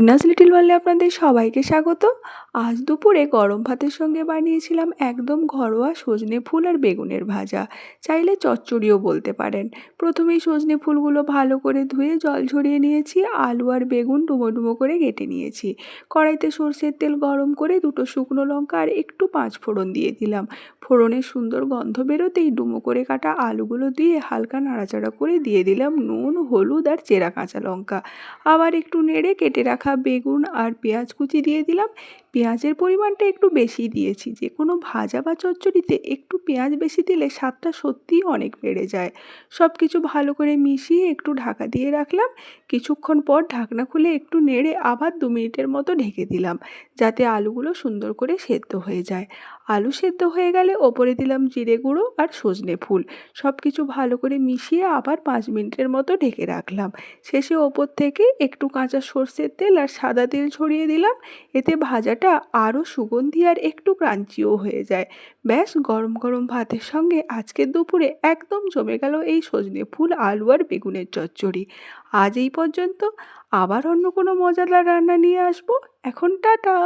Tina's little ওয়ার্ল্ডে আপনাদের সবাইকে স্বাগত। আজ দুপুরে গরম ভাতের সঙ্গে বানিয়েছিলাম একদম ঘরোয়া সজনে ফুল আর বেগুনের ভাজা, চাইলে চচ্চড়িও বলতে পারেন। প্রথমেই সজনে ফুলগুলো ভালো করে ধুয়ে জল ঝরিয়ে নিয়েছি, আলু আর বেগুন ডুমো ডুমো করে কেটে নিয়েছি। কড়াইতে সর্ষের তেল গরম করে দুটো শুকনো লঙ্কা আর একটু পাঁচ ফোড়ন দিয়ে দিলাম। ফোড়নের সুন্দর গন্ধ বেরোতেই ডুমো করে কাটা আলুগুলো দিয়ে হালকা নাড়াচাড়া করে দিয়ে দিলাম নুন, হলুদ আর চেরা কাঁচা লঙ্কা। আবার একটু নেড়ে কেটে রাখা বেগুন আর পেঁয়াজ কুচি দিয়ে দিলাম। পেঁয়াজের পরিমাণটা একটু বেশি দিয়েছি, যে কোনো ভাজা বা চচ্চড়িতে একটু পেঁয়াজ বেশি দিলে স্বাদটা সত্যিই অনেক বেড়ে যায়। সব কিছু ভালো করে মিশিয়ে একটু ঢাকা দিয়ে রাখলাম। কিছুক্ষণ পর ঢাকনা খুলে একটু নেড়ে আবার 2 মিনিটের মতো ঢেকে দিলাম, যাতে আলুগুলো সুন্দর করে সেদ্ধ হয়ে যায়। আলু সেদ্ধ হয়ে গেলে ওপরে দিলাম জিরে গুঁড়ো আর সজনে ফুল। সব কিছু ভালো করে মিশিয়ে আবার 5 মিনিটের মতো ঢেকে রাখলাম। শেষে ওপর থেকে একটু কাঁচা সর্ষের তেল আর সাদা তেল ছড়িয়ে দিলাম। এতে ভাজাটা আরও সুগন্ধি আর একটু ক্রাঞ্চিও হয়ে যায়। ব্যাস, গরম গরম ভাতের সঙ্গে আজকের দুপুরে একদম জমে গেল এই সজনে ফুল, আলু আর বেগুনের চচ্চড়ি। আজ এই পর্যন্ত, আবার অন্য কোনো মজাদার রান্না নিয়ে আসবো। এখন টাটা।